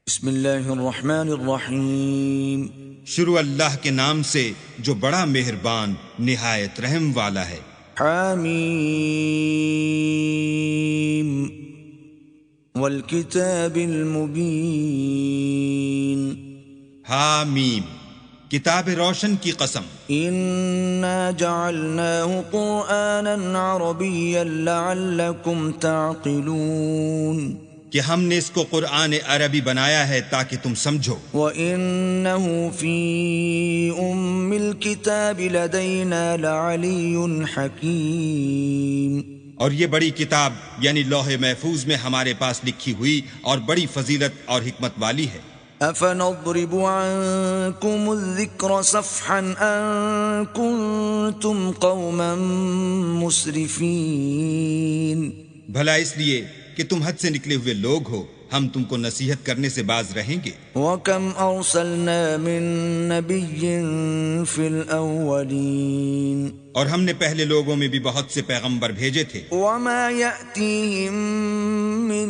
بسم اللہ الرحمن الرحیم۔ شروع اللہ کے نام سے جو بڑا مہربان نہایت رحم والا ہے۔ حامیم والکتاب المبین۔ حامیم، کتاب روشن کی قسم۔ انا جعلناه قرآنا عربیا لعلکم تعقلون۔ کہ ہم نے اس کو قرآن عربی بنایا ہے تاکہ تم سمجھو۔ وَإِنَّهُ فِي أُمِّ الْكِتَابِ لَدَيْنَا لَعَلِيٌّ حَكِيمٌ۔ اور یہ بڑی کتاب یعنی لوح محفوظ میں ہمارے پاس لکھی ہوئی اور بڑی فضیلت اور حکمت والی ہے۔ أَفَنَضْرِبُ عَنْكُمُ الذِّكْرَ صَفْحًا أَن كُنتُمْ قَوْمًا مُسْرِفِينَ۔ بھلا اس لیے کہ تم حد سے نکلے ہوئے لوگ ہو، ہم تم کو نصیحت کرنے سے باز رہیں گے۔ وَكَمْ أَرْسَلْنَا مِن نَّبِيٍّ فِي الْأَوَّلِينَ۔ اور ہم نے پہلے لوگوں میں بھی بہت سے پیغمبر بھیجے تھے۔ وَمَا يَأْتِيهِم مِّن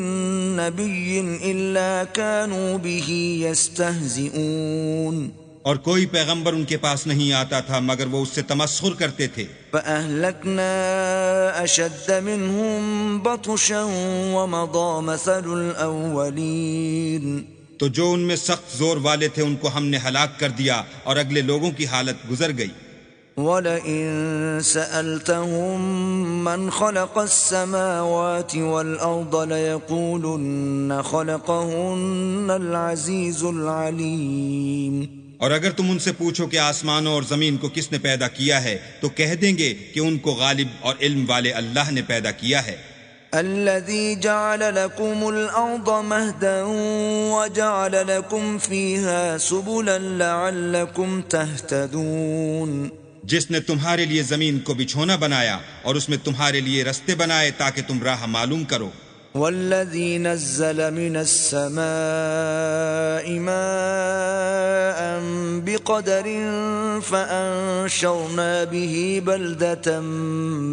نَّبِيٍّ إِلَّا كَانُوا بِهِ يَسْتَهْزِئُونَ۔ اور کوئی پیغمبر ان کے پاس نہیں آتا تھا مگر وہ اس سے تمسخر کرتے تھے۔ فَأَهْلَكْنَا أَشَدَّ مِنْهُمْ بَطْشًا وَمَضَى مَثَلُ الْأَوَّلِينَ۔ تو جو ان میں سخت زور والے تھے ان کو ہم نے ہلاک کر دیا اور اگلے لوگوں کی حالت گزر گئی۔ وَلَئِن سَأَلْتَهُم مَّنْ خَلَقَ السَّمَاوَاتِ وَالْأَرْضَ لَيَقُولُنَّ خَلَقَهُنَّ الْعَزِيزُ الْعَلِيمُ۔ اور اگر تم ان سے پوچھو کہ آسمانوں اور زمین کو کس نے پیدا کیا ہے تو کہہ دیں گے کہ ان کو غالب اور علم والے اللہ نے پیدا کیا ہے۔ الذي جعل لكم الأرض مهدا وجعل لكم فيها سبلا لعلكم تهتدون۔ جس نے تمہارے لیے زمین کو بچھونا بنایا اور اس میں تمہارے لیے رستے بنائے تاکہ تم راہ معلوم کرو۔ والذي نزل من السماء ماء بقدر فأنشرنا به بلدة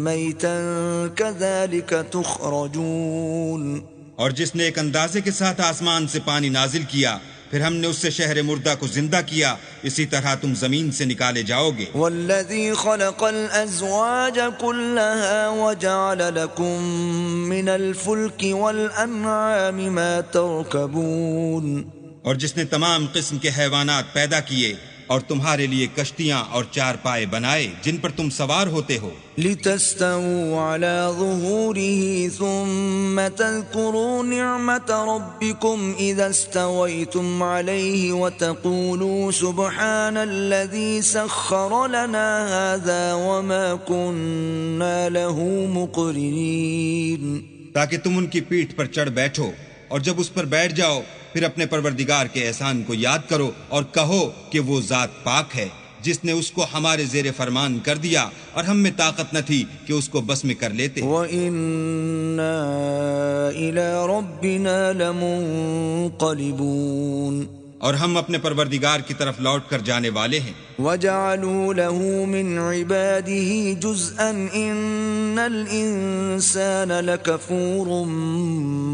ميتا كذلك تخرجون۔ اور جس نے ایک اندازے کے ساتھ آسمان سے پانی نازل کیا پھر ہم نے اس سے شہر مردہ کو زندہ کیا، اسی طرح تم زمین سے نکالے جاؤ گے۔ والذی خلق الازواج كلها وجعل لكم من الفلك والانعام ما تركبون۔ اور جس نے تمام قسم کے حیوانات پیدا کیے اور تمہارے لیے کشتیاں اور چار پائے بنائے جن پر تم سوار ہوتے ہو۔ لتستووا على ظهوره ثم تذكروا نعمة ربكم إذا استويتم عليه وتقولوا سبحان الذي سخر لنا هذا وما كنا له مقرنين۔ تاکہ تم ان کی پیٹھ پر چڑھ بیٹھو اور جب اس پر بیٹھ جاؤ پھر اپنے پروردگار کے احسان کو یاد کرو اور کہو کہ وہ ذات پاک ہے جس نے اس کو ہمارے زیر فرمان کر دیا اور ہم میں طاقت نہ تھی کہ اس کو بس میں کر لیتے۔ وَإِنَّا إِلَى رَبِّنَا لَمُنقَلِبُونَ۔ اور ہم اپنے پروردگار کی طرف لوٹ کر جانے والے ہیں۔ وَجَعَلُوا لَهُ مِنْ عِبَادِهِ جُزْءًا إِنَّ الْإِنسَانَ لَكَفُورٌ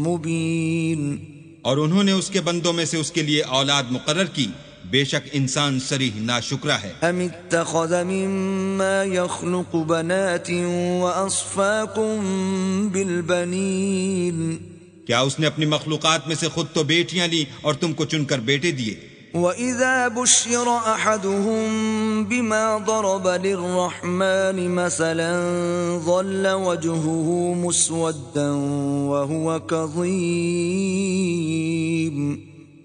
مُبِينٌ۔ اور انہوں نے اس کے بندوں میں سے اس کے لیے اولاد مقرر کی، بے شک انسان صریح ناشکرا ہے۔ ام اتخذ مما يخلق بنات واصفاكم بالبنين۔ کیا اس نے اپنی مخلوقات میں سے خود تو بیٹیاں لی اور تم کو چن کر بیٹے دیے؟ وَإِذَا بُشِّرَ أَحَدُهُم بِمَا ضَرَبَ لِلرَّحْمَنِ مَثَلًا ظَلَّ وَجْهُهُ مُسْوَدًّا وَهُوَ كَظِيمٌ۔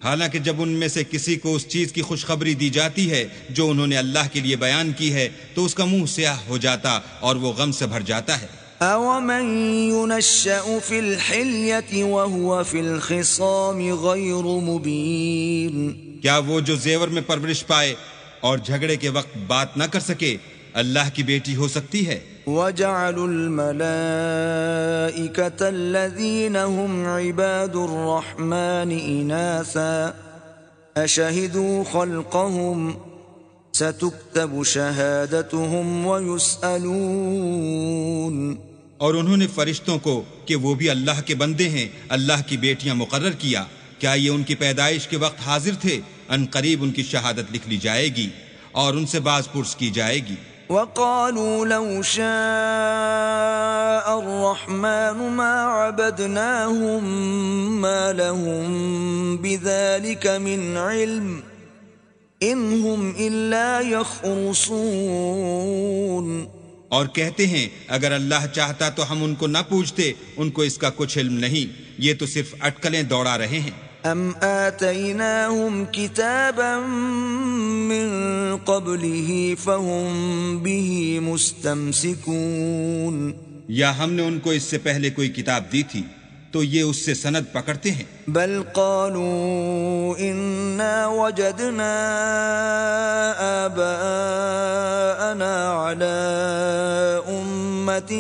حالانکہ جب ان میں سے کسی کو اس چیز کی خوشخبری دی جاتی ہے جو انہوں نے اللہ کے لیے بیان کی ہے تو اس کا منہ سیاہ ہو جاتا اور وہ غم سے بھر جاتا ہے۔ أَوَمَن يُنَشَّأُ فِي الْحِلْيَةِ وَهُوَ فِي الْخِصَامِ غَيْرُ مُبِينٍ۔ کیا وہ جو زیور میں پرورش پائے اور جھگڑے کے وقت بات نہ کر سکے اللہ کی بیٹی ہو سکتی ہے؟ وَجَعَلُوا الْمَلَائِكَةَ الَّذِينَ هُمْ عِبَادُ الرَّحْمَنِ إِنَاثًا أَشَهِدُوا خَلْقَهُمْ سَتُكْتَبُ شَهَادَتُهُمْ وَيُسْأَلُونَ۔ اور انہوں نے فرشتوں کو کہ وہ بھی اللہ کے بندے ہیں اللہ کی بیٹیاں مقرر کیا، کیا یہ ان کی پیدائش کے وقت حاضر تھے؟ ان قریب ان کی شہادت لکھ لی جائے گی اور ان سے باز پرس کی جائے گی۔ وقالوا لو شاء الرحمن ما عبدناهم ما لهم بذلك من علم ان هم الا يخرصون۔ اور کہتے ہیں اگر اللہ چاہتا تو ہم ان کو نہ پوچھتے، ان کو اس کا کچھ علم نہیں، یہ تو صرف اٹکلیں دوڑا رہے ہیں۔ ام آتیناہم کتابا من قبلہ فہم بہ مستمسکون، یا ہم نے ان کو اس سے پہلے کوئی کتاب دی تھی تو یہ اس سے سند پکڑتے ہیں۔ بل قالوا انا وجدنا آباءنا على امة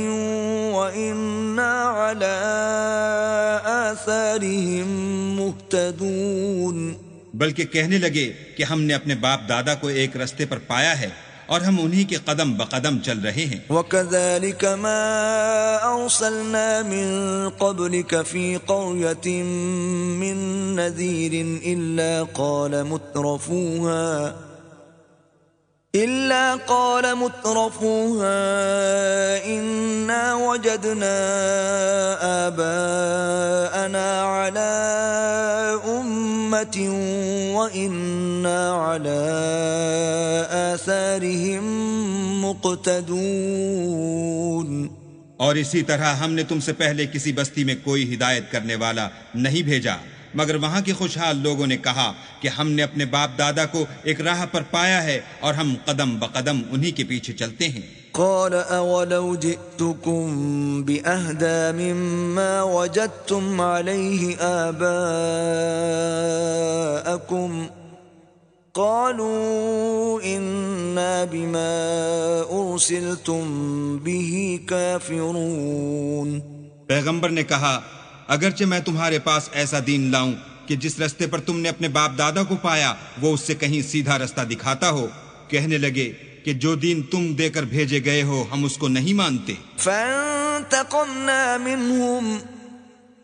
وانا على آثارهم مهتدون، بلکہ کہنے لگے کہ ہم نے اپنے باپ دادا کو ایک رستے پر پایا ہے اور ہم انہی کے قدم بقدم چل رہے ہیں۔ وَكَذَلِكَ مَا أَرْسَلْنَا مِن قَبْلِكَ فِي قَرْيَةٍ مِّن نَّذِيرٍ إِلَّا قَالَ مُتْرَفُوهَا إِنَّا وَجَدْنَا آبَاءَنَا عَلَىٰ أُمَّةٍ وَإِنَّا عَلَىٰ آثَارِهِم مُقْتَدُونَ۔ اور اسی طرح ہم نے تم سے پہلے کسی بستی میں کوئی ہدایت کرنے والا نہیں بھیجا، مگر وہاں کے خوشحال لوگوں نے کہا کہ ہم نے اپنے باپ دادا کو ایک راہ پر پایا ہے اور ہم قدم بقدم انہی کے پیچھے چلتے ہیں۔ قال اولو جئتكم بأهدى مما وجدتم عليه آباءكم قالوا إنا بما أرسلتم به كافرون۔ پیغمبر نے کہا اگرچہ میں تمہارے پاس ایسا دین لاؤں کہ جس رستے پر تم نے اپنے باپ دادا کو پایا وہ اس سے کہیں سیدھا رستہ دکھاتا ہو، کہنے لگے کہ جو دین تم دے کر بھیجے گئے ہو ہم اس کو نہیں مانتے۔ فانتقمنا منهم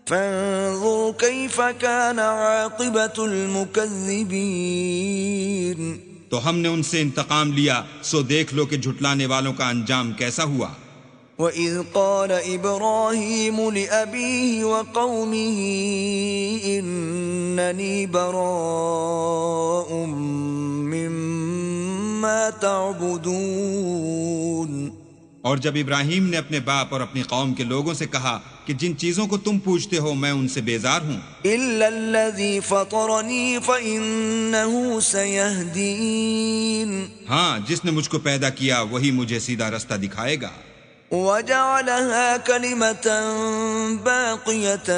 فانظر كيف كان عاقبة المكذبين۔ تو ہم نے ان سے انتقام لیا، سو دیکھ لو کہ جھٹلانے والوں کا انجام کیسا ہوا۔ وَإِذْ قَالَ إِبْرَاهِيمُ لِأَبِيهِ وَقَوْمِهِ إِنَّنِي بَرَاءٌ مِّمَّا تَعْبُدُونَ۔ اور جب ابراہیم نے اپنے باپ اور اپنی قوم کے لوگوں سے کہا کہ جن چیزوں کو تم پوچھتے ہو میں ان سے بیزار ہوں، إِلَّا الَّذِي فَطَرَنِي فَإِنَّهُ سَيَهْدِينِ، ہاں جس نے مجھ کو پیدا کیا وہی مجھے سیدھا رستہ دکھائے گا۔ وَجَعَلَهَا كَلِمَةً بَاقِيَةً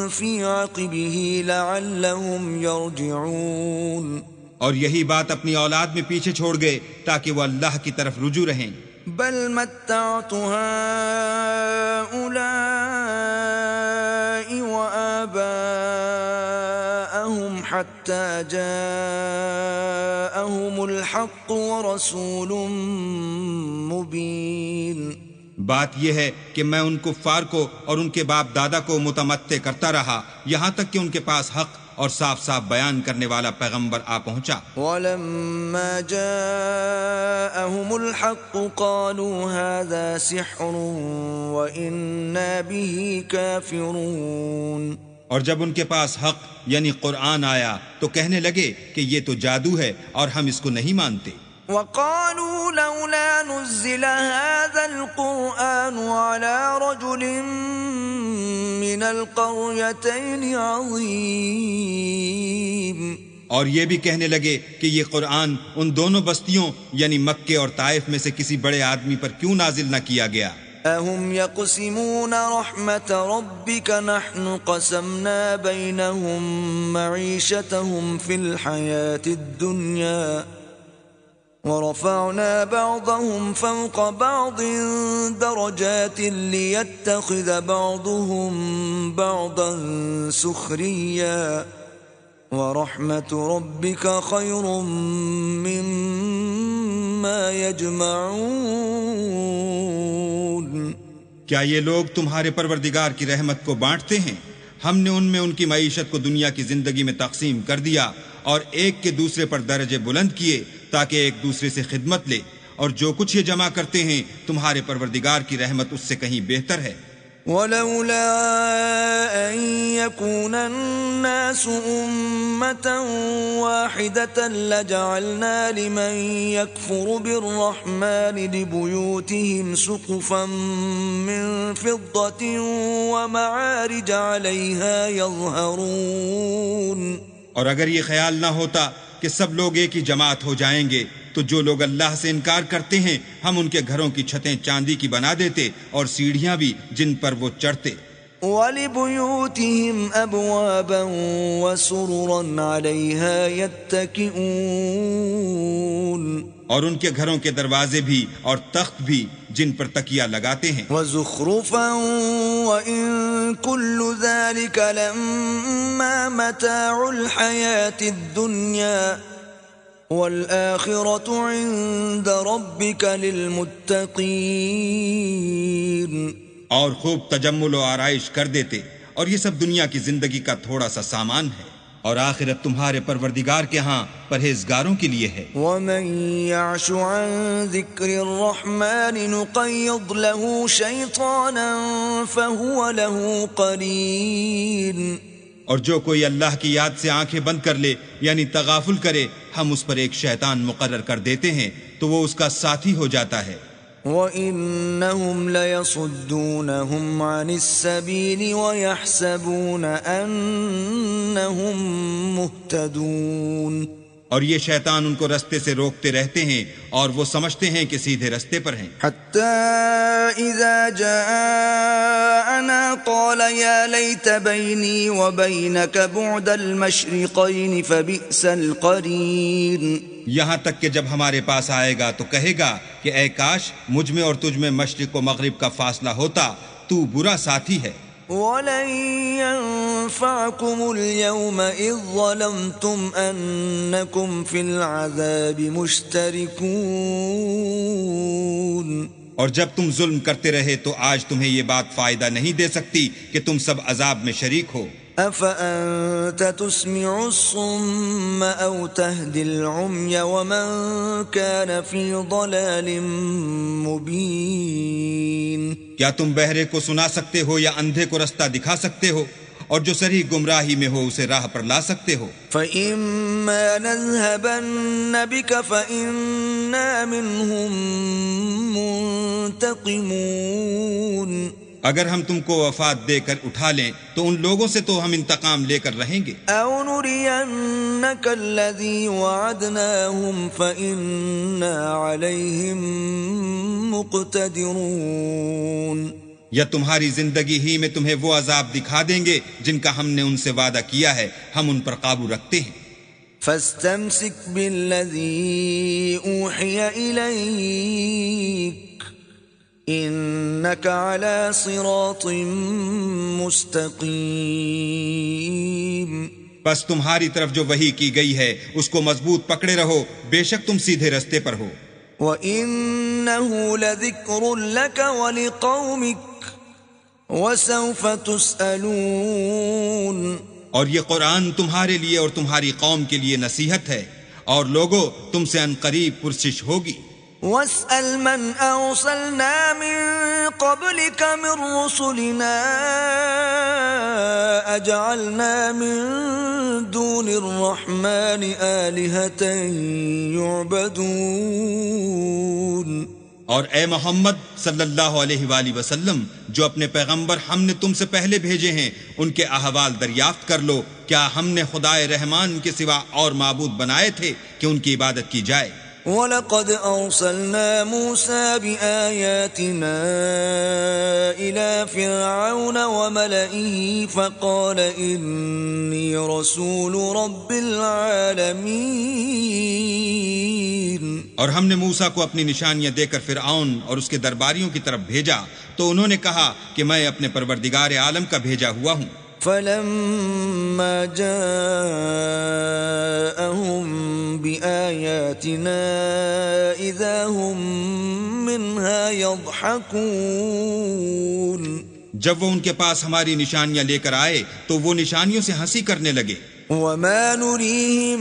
فِي عَقِبِهِ لَعَلَّهُمْ يَرْجِعُونَ، اور یہی بات اپنی اولاد میں پیچھے چھوڑ گئے تاکہ وہ اللہ کی طرف رجوع رہیں۔ بل متعت هؤلاء وآباءهم حتى جاءهم الحق ورسول مبين۔ بات یہ ہے کہ میں ان کفار کو اور ان کے باپ دادا کو متمتع کرتا رہا یہاں تک کہ ان کے پاس حق اور صاف صاف بیان کرنے والا پیغمبر آ پہنچا۔ وَلَمَّا جَاءَهُمُ الْحَقُّ قَالُوا هَذَا سِحْرٌ وَإِنَّا بِهِ كَافِرُونَ۔ اور جب ان کے پاس حق یعنی قرآن آیا تو کہنے لگے کہ یہ تو جادو ہے اور ہم اس کو نہیں مانتے۔ وَقَالُوا لَوْلَا نُزِّلَ هَذَا الْقُرْآنُ عَلَى رَجُلٍ مِّنَ الْقَرْيَتَيْنِ عَظِيمٍ۔ اور یہ بھی کہنے لگے کہ یہ قرآن ان دونوں بستیوں یعنی مکے اور طائف میں سے کسی بڑے آدمی پر کیوں نازل نہ کیا گیا۔ أَهُمْ يَقْسِمُونَ رَحْمَةَ رَبِّكَ نَحْنُ قَسَمْنَا بَيْنَهُمْ مَعِيشَتَهُمْ فِي الْحَيَاةِ الدُّنْيَا وَرَفَعْنَا بَعْضَهُمْ فَوْقَ بَعْضٍ دَرَجَاتٍ لِيَتَّخِذَ بَعْضُهُمْ بَعْضًا سُخْرِيًّا وَرَحْمَةُ رَبِّكَ خَيْرٌ مِّمَّا يَجْمَعُونَ۔ کیا یہ لوگ تمہارے پروردگار کی رحمت کو بانٹتے ہیں؟ ہم نے ان میں ان کی معیشت کو دنیا کی زندگی میں تقسیم کر دیا اور ایک کے دوسرے پر درجے بلند کیے تاکہ ایک دوسرے سے خدمت لے، اور جو کچھ یہ جمع کرتے ہیں تمہارے پروردگار کی رحمت اس سے کہیں بہتر ہے۔ ولولا أن يكون الناس أمة واحدة لجعلنا لمن يكفر بالرحمن لبيوتهم سقفا من فضة ومعارج عليها يظهرون۔ اور اگر یہ خیال نہ ہوتا کہ سب لوگ ایک ہی جماعت ہو جائیں گے تو جو لوگ اللہ سے انکار کرتے ہیں ہم ان کے گھروں کی چھتیں چاندی کی بنا دیتے اور سیڑھیاں بھی جن پر وہ چڑھتے۔ وَلِبُيُوتِهِمْ أَبْوَابًا وَسُرُرًا عَلَيْهَا يَتَّكِئُونَ، اور ان کے گھروں کے دروازے بھی اور تخت بھی جن پر تکیہ لگاتے ہیں۔ وَزُخْرُفًا وَإِن كُلُّ ذَلِكَ لَمَّا مَتَاعُ الْحَيَاةِ الدُّنْيَا وَالْآخِرَةُ عِندَ رَبِّكَ لِلْمُتَّقِينَ۔ اور خوب تجمل و آرائش کر دیتے، اور یہ سب دنیا کی زندگی کا تھوڑا سا سامان ہے، اور آخرت تمہارے پروردگار کے ہاں پرہیزگاروں کے لیے ہے۔ وَمَن يَعْشُ عَن ذِكْرِ الرَّحْمَنِ نُقَيِّضْ لَهُ شَيْطَانًا فَهُوَ لَهُ قَرِينٌ۔ اور جو کوئی اللہ کی یاد سے آنکھیں بند کر لے یعنی تغافل کرے، ہم اس پر ایک شیطان مقرر کر دیتے ہیں تو وہ اس کا ساتھی ہو جاتا ہے۔ وَإِنَّهُمْ لَيَصُدُّونَهُمْ عَنِ السَّبِيلِ وَيَحْسَبُونَ أَنَّهُمْ مُهْتَدُونَ۔ اور یہ شیطان ان کو رستے سے روکتے رہتے ہیں اور وہ سمجھتے ہیں کہ سیدھے رستے پر ہیں۔ حَتَّى إِذَا جَاءَنَا قَالَ يَا لَيْتَ بَيْنِي وَبَيْنَكَ بُعْدَ الْمَشْرِقَيْنِ فَبِئْسَ الْقَرِينُ۔ یہاں تک کہ جب ہمارے پاس آئے گا تو کہے گا کہ اے کاش مجھ میں اور تجھ میں مشرق و مغرب کا فاصلہ ہوتا، تو برا ساتھی ہے۔ وَلَن يَنفَعَكُمُ الْيَوْمَ إِذ ظَّلَمْتُمْ أَنَّكُمْ فِي الْعَذَابِ مُشْتَرِكُونَ۔ اور جب تم ظلم کرتے رہے تو آج تمہیں یہ بات فائدہ نہیں دے سکتی کہ تم سب عذاب میں شریک ہو۔ أَفَأَنْتَ تُسْمِعُ الصُّمَّ أَوْ تَهْدِي الْعُمْيَ وَمَنْ كَانَ فِي ضَلَالٍ مُبِينٍ۔ کیا تم بہرے کو سنا سکتے ہو یا اندھے کو رستہ دکھا سکتے ہو، اور جو صریح گمراہی میں ہو اسے راہ پر لا سکتے ہو؟ فَإِمَّا نَذْهَبَنَّ بِكَ فَإِنَّا مِنْهُمْ مُنْتَقِمُونَ۔ اگر ہم تم کو وفات دے کر اٹھا لیں تو ان لوگوں سے تو ہم انتقام لے کر رہیں گے۔ أَوْ نُرِيَنَّكَ الَّذِي وَعَدْنَاهُمْ فَإِنَّا عَلَيْهِمْ مُقْتَدِرُونَ۔ یا تمہاری زندگی ہی میں تمہیں وہ عذاب دکھا دیں گے جن کا ہم نے ان سے وعدہ کیا ہے، ہم ان پر قابو رکھتے ہیں۔ فَاسْتَمْسِكْ بِالَّذِي أُوحِيَ إِلَيْكَ إِنَّكَ عَلَى صِرَاطٍ مُسْتَقِيمٍ۔ بس تمہاری طرف جو وحی کی گئی ہے اس کو مضبوط پکڑے رہو، بے شک تم سیدھے رستے پر ہو۔ وَإِنَّهُ لَذِكْرٌ لَكَ وَلِقَوْمِكَ وَسَوْفَ تُسْأَلُونَ۔ اور یہ قرآن تمہارے لیے اور تمہاری قوم کے لیے نصیحت ہے، اور لوگو تم سے عنقریب پرسش ہوگی۔ وَاسْأَلْ مَنْ أَرْسَلْنَا مِن قَبْلِكَ مِن رُّسُلِنَا أَجْعَلْنَا مِن دُونِ الرَّحْمَنِ آلِهَةً يُعْبَدُونَ۔ اور اے محمد صلی اللہ علیہ وآلہ وسلم، جو اپنے پیغمبر ہم نے تم سے پہلے بھیجے ہیں ان کے احوال دریافت کر لو، کیا ہم نے خدائے رحمان کے سوا اور معبود بنائے تھے کہ ان کی عبادت کی جائے؟ وَلَقَدْ أَرْسَلْنَا مُوسَى بِآيَاتِنَا إِلَى فِرْعَوْنَ وَمَلَئِهِ فَقَالَ إِنِّي رَسُولُ رَبِّ الْعَالَمِينَ۔ اور ہم نے موسیٰ کو اپنی نشانیاں دے کر فرعون اور اس کے درباریوں کی طرف بھیجا تو انہوں نے کہا کہ میں اپنے پروردگار عالم کا بھیجا ہوا ہوں۔ فَلَمَّا جَاءَهُم بِآيَاتِنَا إِذَا هُم مِّنْهَا يَضْحَكُونَ۔ جب وہ ان کے پاس ہماری نشانیاں لے کر آئے تو وہ نشانیوں سے ہنسی کرنے لگے. وَمَا نُرِيهِم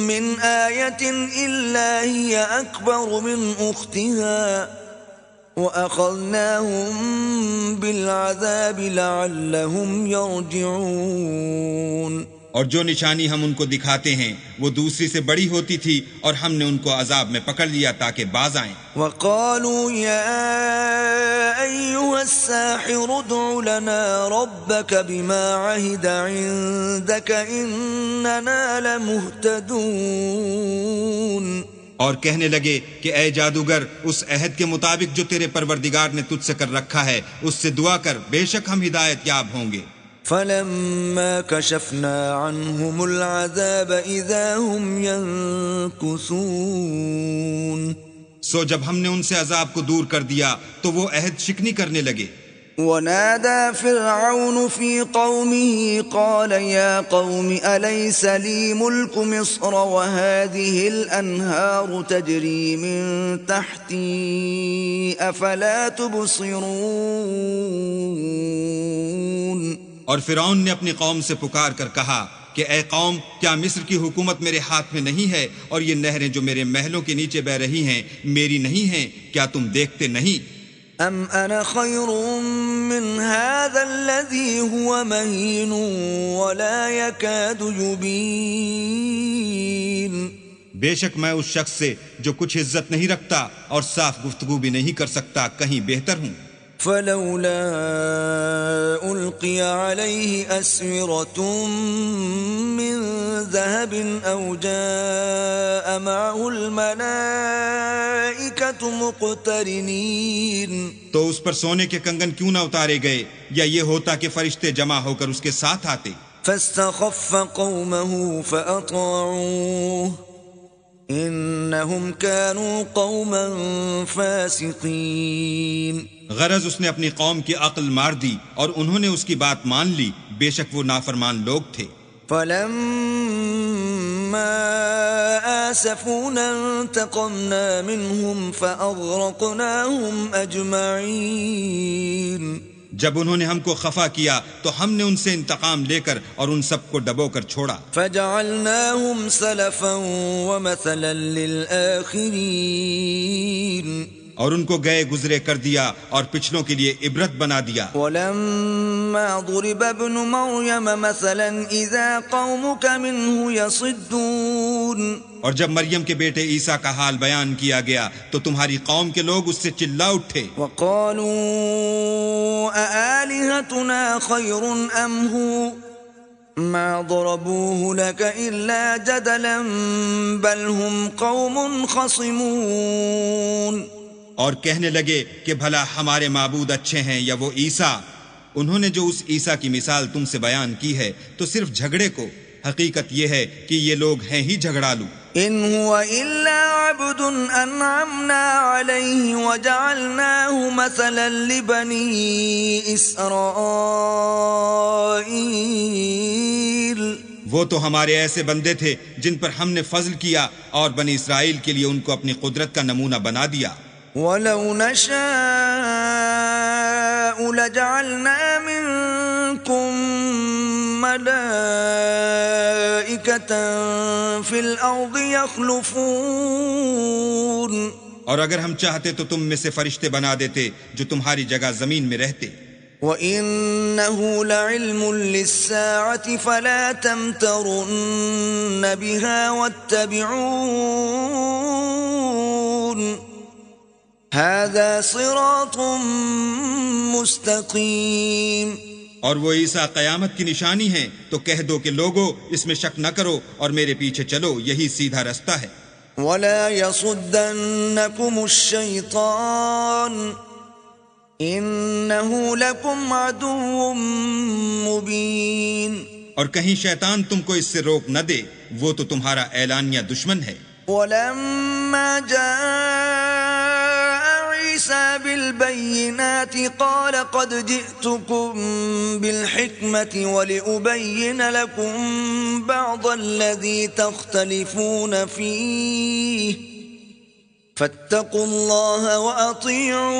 مِّنْ آيَةٍ إِلَّا هِيَ أَكْبَرُ مِنْ أُخْتِهَا وَأَخَذْنَاهُمْ بِالْعَذَابِ لَعَلَّهُمْ يَرْجِعُونَ. اور جو نشانی ہم ان کو دکھاتے ہیں وہ دوسری سے بڑی ہوتی تھی اور ہم نے ان کو عذاب میں پکڑ لیا تاکہ باز آئیں. وَقَالُوا يَا أَيُّهَا السَّاحِرُ ادْعُ لَنَا رَبَّكَ بِمَا عَهِدَ عِندَكَ إِنَّنَا لَمُهْتَدُونَ. اور کہنے لگے کہ اے جادوگر اس عہد کے مطابق جو تیرے پروردگار نے تجھ سے کر رکھا ہے اس سے دعا کر، بے شک ہم ہدایت یاب ہوں گے. فَلَمَّا كَشَفْنَا عَنْهُمُ الْعَذَابَ إِذَا هُمْ يَنْكُثُونَ. سو جب ہم نے ان سے عذاب کو دور کر دیا تو وہ عہد شکنی کرنے لگے. وَنَادَى فِرْعَوْنُ فِي قَوْمِهِ قَالَ يَا قَوْمِ أَلَيْسَ لِي مُلْكُ مِصْرَ وَهَٰذِهِ الْأَنْهَارُ تَجْرِي مِن تَحْتِي أَفَلَا تُبْصِرُونَ. اور فرعون نے اپنی قوم سے پکار کر کہا کہ اے قوم، کیا مصر کی حکومت میرے ہاتھ میں نہیں ہے، اور یہ نہریں جو میرے محلوں کے نیچے بہ رہی ہیں میری نہیں ہیں؟ کیا تم دیکھتے نہیں؟ ام انا خیر من هذا الذي هو مهین ولا يكاد يبین. بے شک میں اس شخص سے جو کچھ عزت نہیں رکھتا اور صاف گفتگو بھی نہیں کر سکتا کہیں بہتر ہوں. فلولا القی علیہ اسورۃ من ذهب او جاء معه الملائکۃ مقترنین. تو اس پر سونے کے کنگن کیوں نہ اتارے گئے، یا یہ ہوتا کہ فرشتے جمع ہو کر اس کے ساتھ آتے. فاستخف قومه فأطاعوه انہم كانوا قوما فاسقین. غرض اس نے اپنی قوم کی عقل مار دی اور انہوں نے اس کی بات مان لی، بے شک وہ نافرمان لوگ تھے. فلما آسفونا انتقمنا منهم فأغرقناهم أجمعين. جب انہوں نے ہم کو خفا کیا تو ہم نے ان سے انتقام لے کر اور ان سب کو ڈبو کر چھوڑا. فجعلناهم سلفا ومثلا للآخرين. اور ان کو گئے گزرے کر دیا اور پچھلوں کے لیے عبرت بنا دیا. ولما ضرب ابن مریم مثلا اذا قومك منه يصدون. اور جب مریم کے بیٹے عیسیٰ کا حال بیان کیا گیا تو تمہاری قوم کے لوگ اس سے چلا اٹھے. وقالوا أآلهتنا خير أم هو ما ضربوه لك إلا جدلا بل هم قوم خصمون. اور کہنے لگے کہ بھلا ہمارے معبود اچھے ہیں یا وہ عیسیٰ؟ انہوں نے جو اس عیسیٰ کی مثال تم سے بیان کی ہے تو صرف جھگڑے کو. حقیقت یہ ہے کہ یہ لوگ ہیں ہی جھگڑالو. ان هو الا عبد انعمنا عليه وجعلناه مثلا لبني اسرائيل. وہ تو ہمارے ایسے بندے تھے جن پر ہم نے فضل کیا اور بنی اسرائیل کے لیے ان کو اپنی قدرت کا نمونہ بنا دیا. وَلَوْ نَشَاءُ لَجَعَلْنَا مِنكُم مَلَائِكَةً فِي الْأَرْضِ يَخْلُفُونَ. اور اگر ہم چاہتے تو تم میں سے فرشتے بنا دیتے جو تمہاری جگہ زمین میں رہتے. وَإِنَّهُ لَعِلْمٌ لِلسَّاعَةِ فَلَا تَمْتَرُنَّ بِهَا وَاتَّبِعُونَ هَذَا صِرَاطٌ مُسْتَقِيمٌ. اور وہ عیسیٰ قیامت کی نشانی ہیں تو کہہ دو کہ لوگو اس میں شک نہ کرو اور میرے پیچھے چلو، یہی سیدھا رستہ ہے. وَلَا يَصُدَّنَّكُمُ الشَّيْطَانُ إِنَّهُ لَكُمْ عَدُوٌّ مُبِينٌ. اور کہیں شیطان تم کو اس سے روک نہ دے، وہ تو تمہارا اعلانیہ دشمن ہے. وَلَمَّا جَاءَ عِيسَى بِالْبَيِّنَاتِ قَالَ قَدْ جِئْتُكُمْ بِالْحِكْمَةِ وَلِأُبَيِّنَ لَكُمْ بَعْضَ الَّذِي تَخْتَلِفُونَ فِيهِ فَاتَّقُوا اللَّهَ وَأَطِيعُونِ.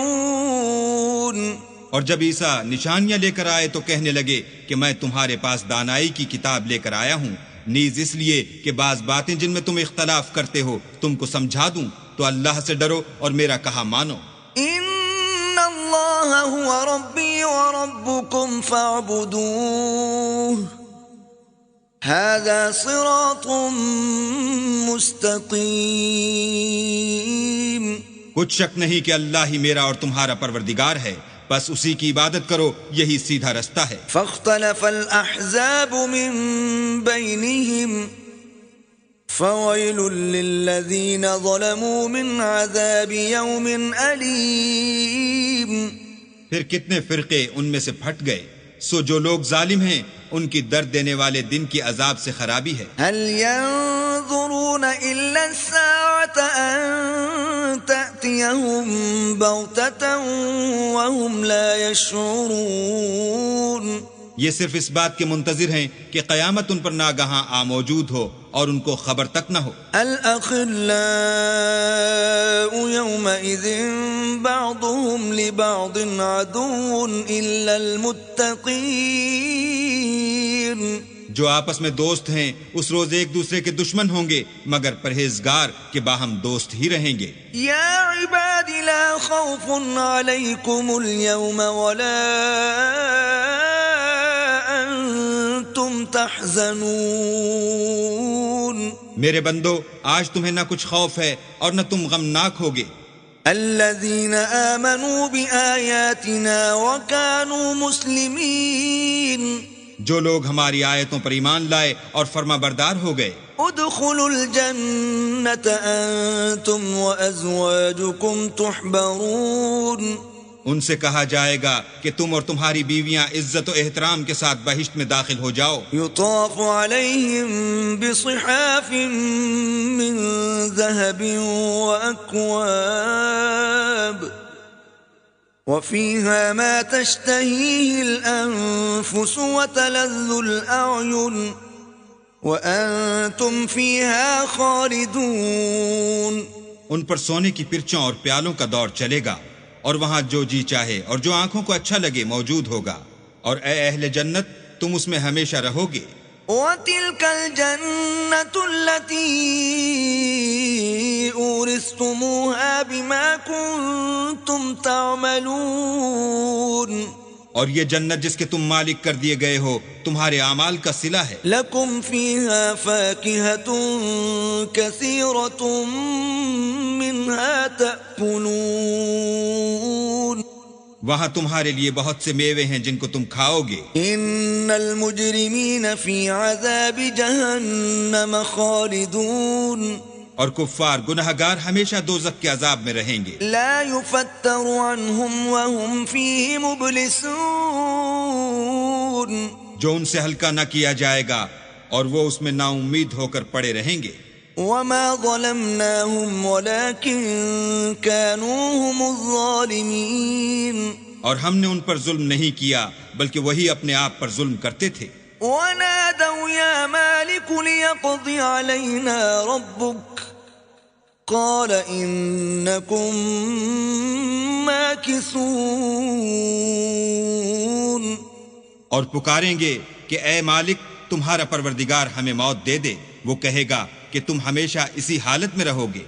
اور جب عیسیٰ نشانیاں لے کر آئے تو کہنے لگے کہ میں تمہارے پاس دانائی کی کتاب لے کر آیا ہوں، نیز اس لیے کہ بعض باتیں جن میں تم اختلاف کرتے ہو تم کو سمجھا دوں، تو اللہ سے ڈرو اور میرا کہا مانو۔ ان اللہ هو ربی وربکم فاعبدوه هذا صراط مستقیم۔ کچھ شک نہیں کہ اللہ ہی میرا اور تمہارا پروردگار ہے، بس اسی کی عبادت کرو، یہی سیدھا رستہ ہے۔ فاختلف الاحزاب من بینہم فویل للذین ظلموا من عذاب یوم علیم۔ پھر کتنے فرقے ان میں سے پھٹ گئے، سو جو لوگ ظالم ہیں ان کی درد دینے والے دن کی عذاب سے خرابی ہے۔ هل ينظرون الا الساعة ان تأتيهم بغتة وهم لا يشعرون۔ یہ صرف اس بات کے منتظر ہیں کہ قیامت ان پر ناگہاں آ موجود ہو اور ان کو خبر تک نہ ہو۔ الأخلاء يومئذ بعضهم لبعض عدو إلا المتقين۔ جو آپس میں دوست ہیں اس روز ایک دوسرے کے دشمن ہوں گے مگر پرہیزگار کے باہم دوست ہی رہیں گے۔ یا عباد لا خوف علیکم اليوم ولا انتم تحزنون۔ میرے بندو آج تمہیں نہ کچھ خوف ہے اور نہ تم غمناک ہوگے۔ الذین آمنوا بآیاتنا وکانوا مسلمین۔ جو لوگ ہماری آیتوں پر ایمان لائے اور فرما بردار ہو گئے۔ ادخلوا الجنة انتم وازواجکم تحبرون۔ ان سے کہا جائے گا کہ تم اور تمہاری بیویاں عزت و احترام کے ساتھ بہشت میں داخل ہو جاؤ۔ یطاف علیہم بصحاف من ذهب واکواب وفيها ما تشتهيه الأنفس وتلذ الأعين وأنتم فيها خالدون۔ ان پر سونے کی پرچوں اور پیالوں کا دور چلے گا اور وہاں جو جی چاہے اور جو آنکھوں کو اچھا لگے موجود ہوگا، اور اے اہل جنت تم اس میں ہمیشہ رہو گے۔ وَتِلْكَ الْجَنَّةُ الَّتِي أُورِثْتُمُوهَا بِمَا كُنْتُمْ تَعْمَلُونَ۔ اور یہ جنت جس کے تم مالک کر دیے گئے ہو تمہارے اعمال کا صلہ ہے۔ لَكُمْ فِيهَا فَاكِهَةٌ كَثِيرَةٌ مِّنْهَا تَأْكُلُونَ۔ وہاں تمہارے لیے بہت سے میوے ہیں جن کو تم کھاؤ گے۔ ان المجرمین فی عذاب جہنم خالدون۔ اور کفار گنہگار ہمیشہ دوزخ کے عذاب میں رہیں گے۔ لا یفتر عنہم وهم فیہ مبلسون۔ جو ان سے ہلکا نہ کیا جائے گا اور وہ اس میں نا امید ہو کر پڑے رہیں گے۔ وما ظلمناهم ولكن كانوا هم الظالمين۔ اور ہم نے ان پر ظلم نہیں کیا بلکہ وہی اپنے آپ پر ظلم کرتے تھے۔ ونادوا يا مالك ليقض علينا ربك قال إنكم ماكثون۔ اور پکاریں گے کہ اے مالک تمہارا پروردگار ہمیں موت دے دے، وہ کہے گا کہ تم ہمیشہ اسی حالت میں رہو گے۔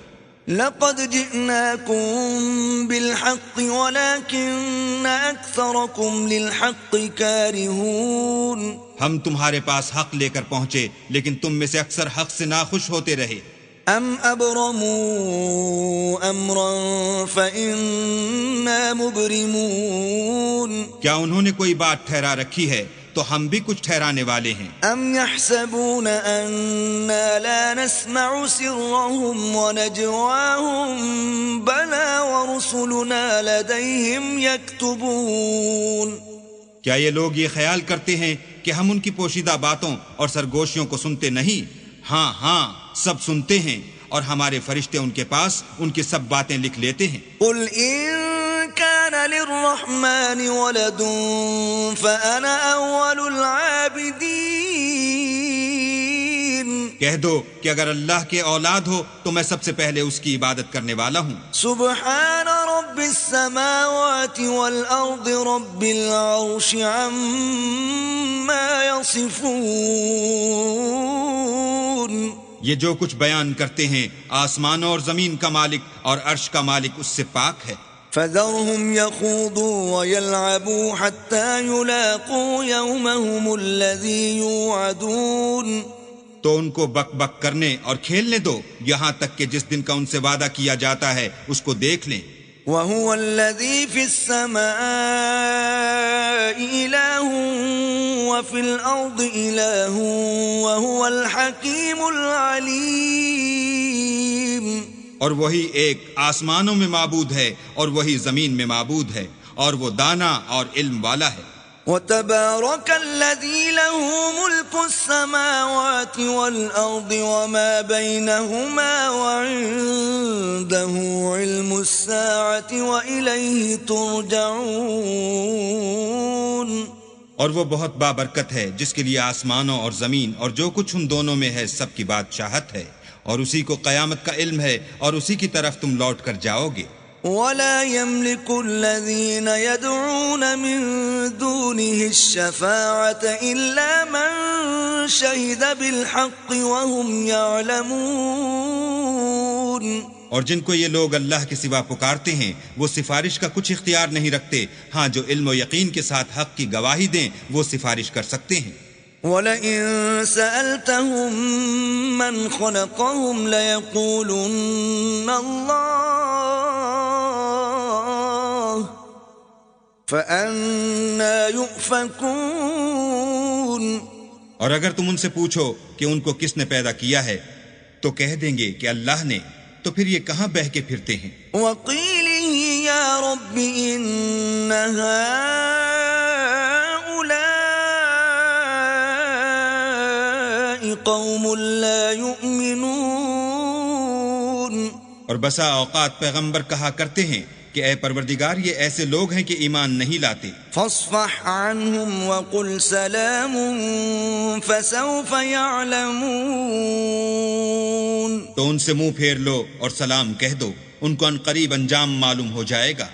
لقد جئناكم بالحق ولكن أكثركم للحق كارهون۔ ہم تمہارے پاس حق لے کر پہنچے لیکن تم میں سے اکثر حق سے ناخوش ہوتے رہے۔ ام ابرموا امرا فإنا مبرمون۔ کیا انہوں نے کوئی بات ٹھہرا رکھی ہے تو ہم بھی کچھ ٹھہرانے والے ہیں۔ ام يحسبون أنا لا نسمع سرهم ونجواهم بلى ورسلنا لديهم يكتبون۔ کیا یہ لوگ یہ خیال کرتے ہیں کہ ہم ان کی پوشیدہ باتوں اور سرگوشیوں کو سنتے نہیں؟ ہاں ہاں سب سنتے ہیں اور ہمارے فرشتے ان کے پاس ان کی سب باتیں لکھ لیتے ہیں۔ قل ان كان للرحمن ولد فأنا أول العابدين۔ کہہ دو کہ اگر اللہ کے اولاد ہو تو میں سب سے پہلے اس کی عبادت کرنے والا ہوں۔ سبحان رب رب السماوات والأرض رب العرش عما يصفون. یہ جو کچھ بیان کرتے ہیں آسمانوں اور زمین کا مالک اور عرش کا مالک اس سے پاک ہے. فذرهم يخوضوا ويلعبوا حتى يلاقوا يومهم الذي يوعدون. تو ان کو بک بک کرنے اور کھیلنے دو یہاں تک کہ جس دن کا ان سے وعدہ کیا جاتا ہے اس کو دیکھ لیں. وَهُوَ الَّذِي فِي السَّمَاءِ إِلَٰهٌ وَفِي الْأَرْضِ إِلَٰهٌ وَهُوَ الْحَكِيمُ الْعَلِيمُ. اور وہی ایک آسمانوں میں معبود ہے اور وہی زمین میں معبود ہے اور وہ دانا اور علم والا ہے. وَتَبَارَكَ الَّذِي لَهُ مُلْكُ السَّمَاوَاتِ وَالْأَرْضِ وَمَا بَيْنَهُمَا وَعِندَهُ عِلْمُ السَّاعَةِ وَإِلَيْهِ تُرْجَعُونَ. اور وہ بہت بابرکت ہے جس کے لیے آسمانوں اور زمین اور جو کچھ ان دونوں میں ہے سب کی بادشاہت ہے اور اسی کو قیامت کا علم ہے اور اسی کی طرف تم لوٹ کر جاؤ گے. وَلَا يَمْلِكُ الَّذِينَ يَدْعُونَ مِن دُونِهِ الشَّفَاعَةَ إِلَّا مَن شَهِدَ بِالْحَقِّ وَهُمْ يَعْلَمُونَ. اور جن کو یہ لوگ اللہ کے سوا پکارتے ہیں وہ سفارش کا کچھ اختیار نہیں رکھتے، ہاں جو علم و یقین کے ساتھ حق کی گواہی دیں وہ سفارش کر سکتے ہیں. وَلَئِن سَأَلْتَهُم مَّنْ خَلَقَهُمْ لَيَقُولُنَّ اللَّهُ فَأَنَّىٰ يُؤْفَكُونَ. اور اگر تم ان سے پوچھو کہ ان کو کس نے پیدا کیا ہے تو کہہ دیں گے کہ اللہ نے، تو پھر یہ کہاں بہہ کے پھرتے ہیں. وَقِيلِهِ يَا رَبِّ إِنَّ هَٰؤُلَاءِ قَوْمٌ لَّا يُؤْمِنُونَ. اور بسا اوقات پیغمبر کہا کرتے ہیں کہ اے پروردگار یہ ایسے لوگ ہیں کہ ایمان نہیں لاتے. فاصفح عنهم وقل سلام فسوف يعلمون. تو ان سے منہ پھیر لو اور سلام کہہ دو، ان کو ان قریب انجام معلوم ہو جائے گا.